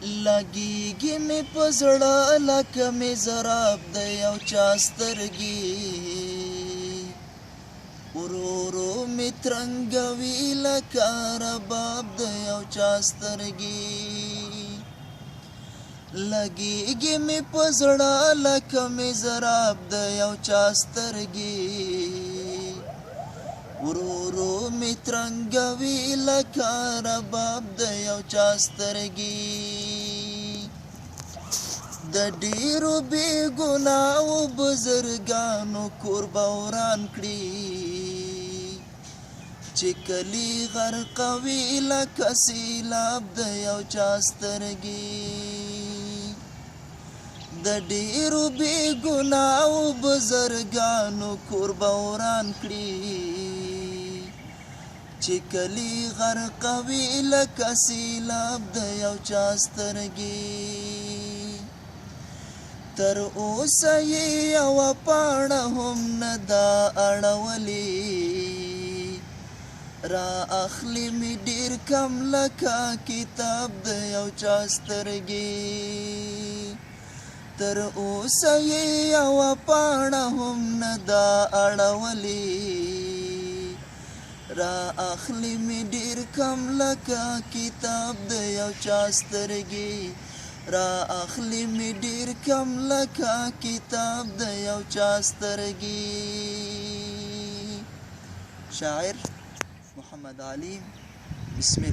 لګیږي مې په زړه لکه مې ضراب د یو چا سترګې ورو ورو مې ترنګوي لکه رباب د یو چا سترګې لګیږي مې په زړه لکه مې ضراب د یو چا سترګې ورو ورو مې ترنګوي لکه رباب د یو چا سترګې د ډېرو بې ګناهو بزرګانو کور به وران کړي چې کلي غرقوي لکه سیلاب د یو چا سترګې د ډېرو بې ګناهو بزرګانو کور به وران کړي چې کلي غرقوي لکه سیلاب د یو چا سترګې تر اوسه یې یوه پاڼه هم نه ده اړولې را اخلي مې ډېر کم لکه کتاب د یو چا سترګې تر اوسه یې یوه پاڼه هم نه ده اړولې را اخلي مې ډېر کم لکه کتاب د یو چا سترګې را اخلي مې ډېر کم لکه کتاب د یو چا سترګې شاعر محمد علیم بسم الله